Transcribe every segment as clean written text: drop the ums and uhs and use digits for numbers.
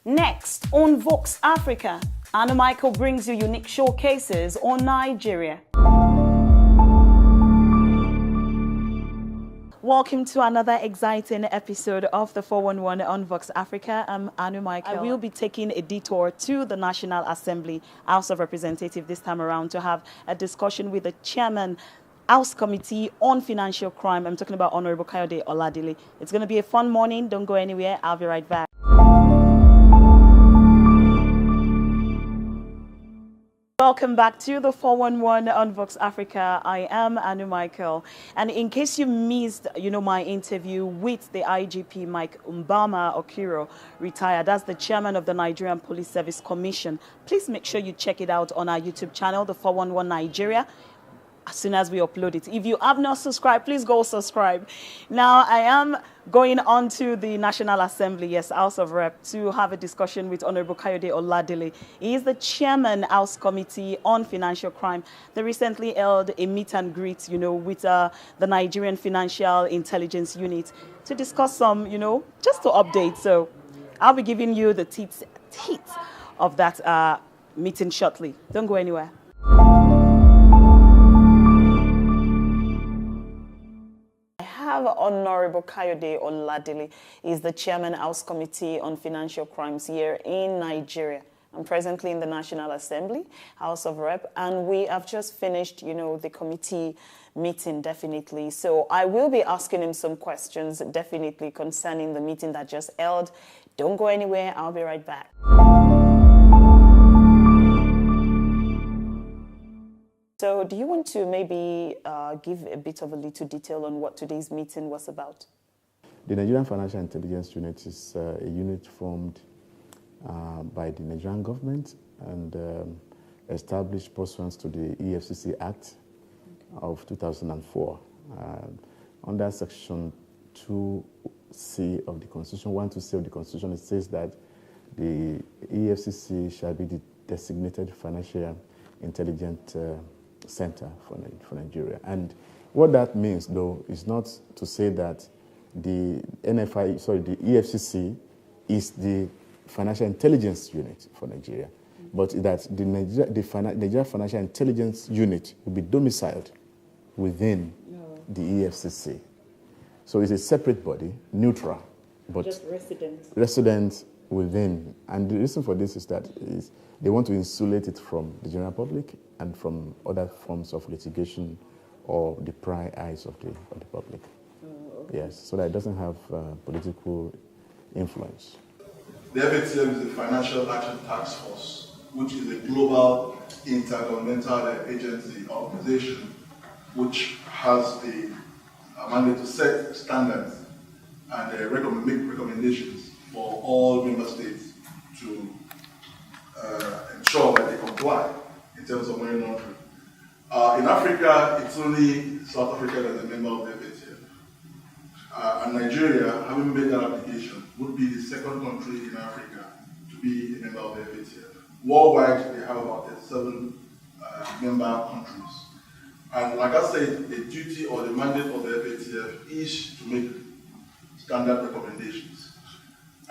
Next on Vox Africa, Anna Michael brings you unique showcases on Nigeria. Welcome to another exciting episode of the 411 on Vox Africa. I'm Anu Michael. I will be taking a detour to the National Assembly, House of Representatives this time around to have a discussion with the chairman, House Committee on Financial Crime. I'm talking about Honorable Kayode Oladele. It's going to be a fun morning. Don't go anywhere. I'll be right back. Welcome back to the 411 on Vox Africa. I am Anu Michael. And in case you missed, my interview with the IGP, Mike Mbama Okiro, retired as the chairman of the Nigerian Police Service Commission, please make sure you check it out on our YouTube channel, the 411 Nigeria, as soon as we upload it. If you have not subscribed, please go subscribe. Now, I am going on to the National Assembly, yes, House of Rep, to have a discussion with Honorable Kayode Oladele. He is the chairman, House Committee on Financial Crime. They recently held a meet and greet, with the Nigerian Financial Intelligence Unit to discuss some, just to update. So I'll be giving you the teeth of that meeting shortly. Don't go anywhere. Honorable Kayode Oladele is the chairman, House Committee on Financial Crimes here in Nigeria. I'm presently in the National Assembly, House of Rep, and we have just finished, the committee meeting, definitely. So I will be asking him some questions, definitely, concerning the meeting that just held. Don't go anywhere. I'll be right back. So do you want to maybe give a bit of a little detail on what today's meeting was about? The Nigerian Financial Intelligence Unit is a unit formed by the Nigerian government and established pursuant to the EFCC Act of 2004. Under Section 2C of the Constitution, 1-2C of the Constitution, it says that the EFCC shall be the designated financial intelligence center for Nigeria. And what that means, though, is not to say that the EFCC is the financial intelligence unit for Nigeria, but that the Nigeria Financial Intelligence Unit will be domiciled within the EFCC. So it's a separate body, neutral, but just resident within. And the reason for this is that they want to insulate it from the general public and from other forms of litigation or the pry eyes of the public. Okay. Yes, so that it doesn't have political influence. The FATF is the Financial Action Task Force, which is a global intergovernmental agency organization which has the mandate to set standards and make recommendations for all member states to ensure that they comply in terms of money laundering. In Africa, it's only South Africa that is a member of the FATF. And Nigeria, having made that application, would be the second country in Africa to be a member of the FATF. Worldwide, they have about 37 member countries. And like I said, the duty or the mandate of the FATF is to make standard recommendations.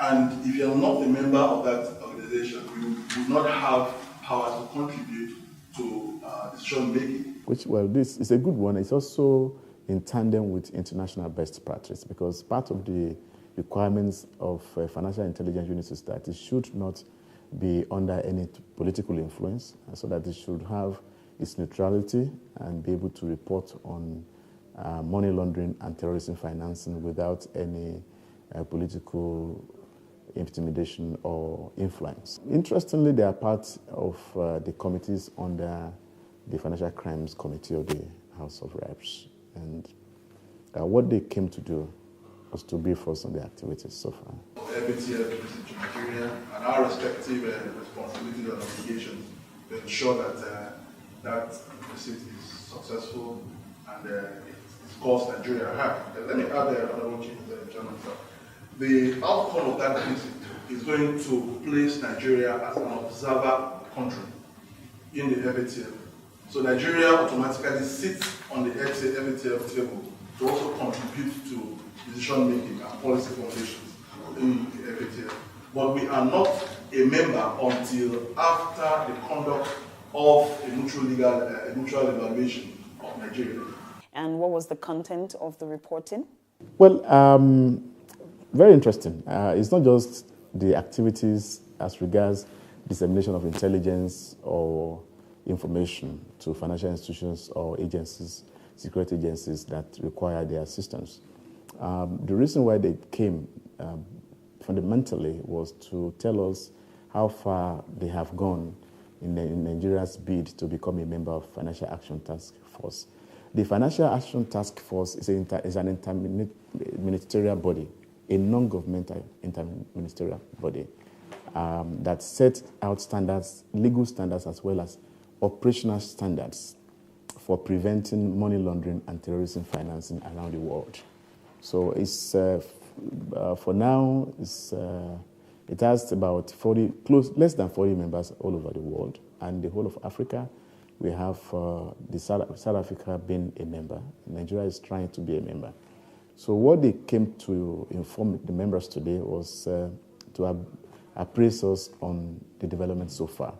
And if you are not a member of that organization, you will not have power to contribute to decision making. This is a good one. It's also in tandem with international best practice, because part of the requirements of financial intelligence units is that it should not be under any political influence, so that it should have its neutrality and be able to report on money laundering and terrorism financing without any political intimidation or influence. Interestingly, they are part of the committees under the Financial Crimes Committee of the House of Reps. And what they came to do was to brief us on the activities so far. FATF visit to Nigeria and our respective responsibilities and obligations to ensure that that visit is successful and it's caused Nigeria harm. Let me add another change to the German side. The outcome of that visit is going to place Nigeria as an observer country in the FATF. So Nigeria automatically sits on the FATF table to also contribute to decision making and policy formulations in the FATF. but we are not a member until after the conduct of a mutual evaluation of Nigeria. And what was the content of the reporting? Well, very interesting. It's not just the activities as regards dissemination of intelligence or information to financial institutions or agencies, security agencies that require their assistance. The reason why they came fundamentally was to tell us how far they have gone in Nigeria's bid to become a member of Financial Action Task Force. The Financial Action Task Force is an interministerial body, a non-governmental interministerial body that sets out standards, legal standards as well as operational standards for preventing money laundering and terrorism financing around the world. So it's for now it has about less than 40 members all over the world, and the whole of Africa. We have South Africa being a member. Nigeria is trying to be a member. So what they came to inform the members today was to appraise us on the development so far.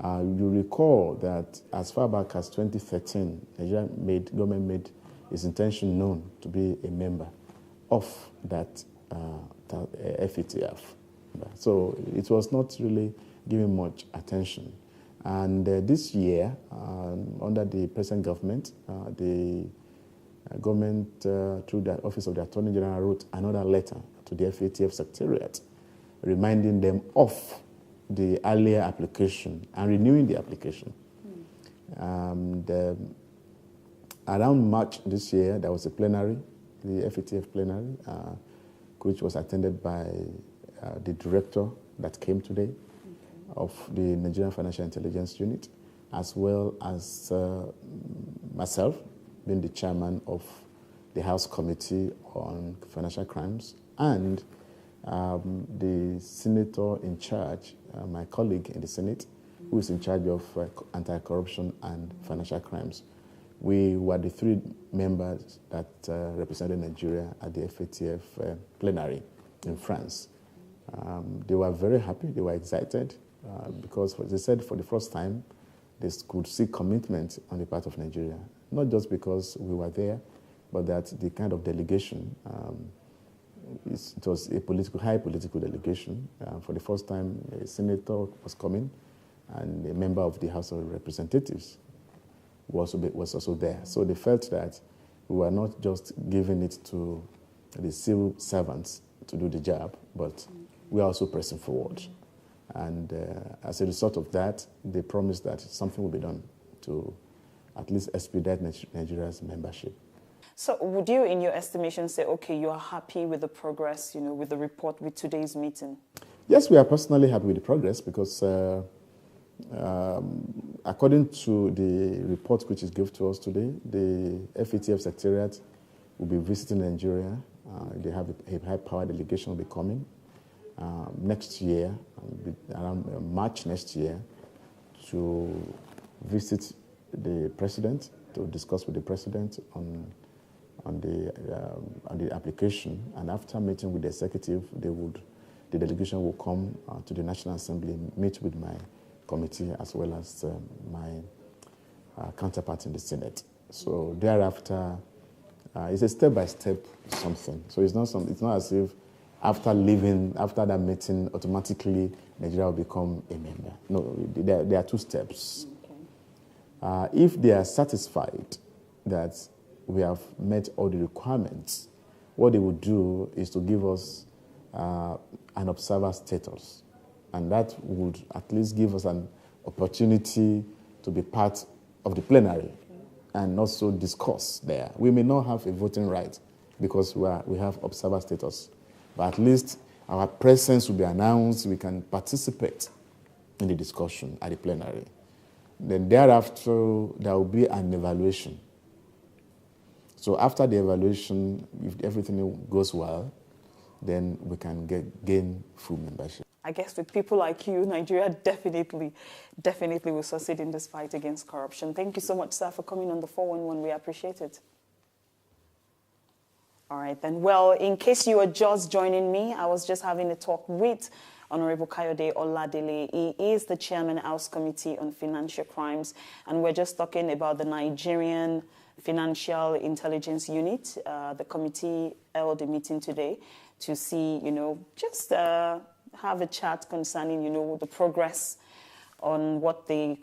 You recall that as far back as 2013, Nigeria government made its intention known to be a member of that FATF. So it was not really given much attention. And this year, under the present government, the government, through the Office of the Attorney General, wrote another letter to the FATF Secretariat, reminding them of the earlier application and renewing the application. Around March this year, there was a plenary, the FATF plenary, which was attended by the director that came today of the Nigerian Financial Intelligence Unit, as well as myself, being the chairman of the House Committee on Financial Crimes, and the senator in charge, my colleague in the Senate, who is in charge of anti-corruption and financial crimes. We were the three members that represented Nigeria at the FATF plenary in France. They were very happy, they were excited, because they said for the first time they could see commitment on the part of Nigeria, not just because we were there, but that the kind of delegation, it was a high political delegation. For the first time, a senator was coming, and a member of the House of Representatives was also there. So they felt that we were not just giving it to the civil servants to do the job, but we are also pressing forward. And as a result of that, they promised that something will be done to at least expedite Nigeria's membership. So would you, in your estimation, say, okay, you are happy with the progress, with the report, with today's meeting? Yes, we are personally happy with the progress because according to the report which is given to us today, the FATF Secretariat will be visiting Nigeria. They have a high-power delegation will be coming next year, around March next year, to visit the president, to discuss with the president on the application. And after meeting with the executive, the delegation will come to the National Assembly, meet with my committee as well as my counterpart in the Senate. So thereafter, it's a step-by-step something. So it's not as if after that meeting, automatically Nigeria will become a member. No, there are two steps. Okay. If they are satisfied that we have met all the requirements, what they would do is to give us an observer status. And that would at least give us an opportunity to be part of the plenary and also discuss there. We may not have a voting right because we have observer status, but at least our presence will be announced. We can participate in the discussion at the plenary. Then thereafter, there will be an evaluation. So after the evaluation, if everything goes well, then we can gain full membership. I guess with people like you, Nigeria definitely will succeed in this fight against corruption. Thank you so much, sir, for coming on the 411. We appreciate it. All right, then. Well, in case you are just joining me, I was just having a talk with Honorable Kayode Oladele. He is the chairman, House Committee on Financial Crimes, and we're just talking about the Nigerian Financial Intelligence Unit. The committee held a meeting today to see, just have a chat concerning, the progress on what the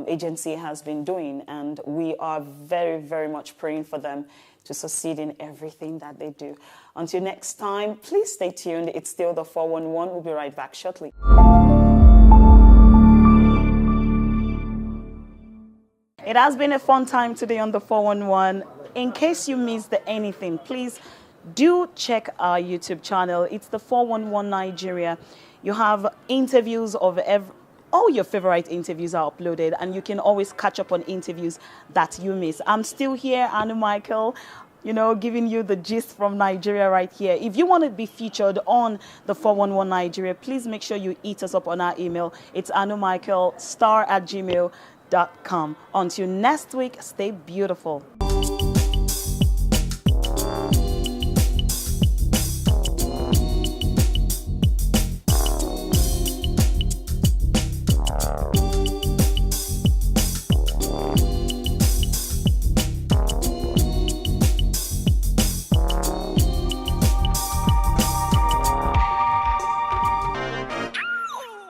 agency has been doing. And we are very, very much praying for them to succeed in everything that they do. Until next time, please stay tuned. It's still the 411. We'll be right back shortly. It has been a fun time today on the 411. In case you missed anything, please do check our YouTube channel. It's the 411 Nigeria. You have interviews of all your favorite interviews are uploaded, and you can always catch up on interviews that you miss. I'm still here, Anu Michael, giving you the gist from Nigeria right here. If you want to be featured on the 411 Nigeria, please make sure you hit us up on our email. It's anumichael@gmail.com. Until next week, stay beautiful.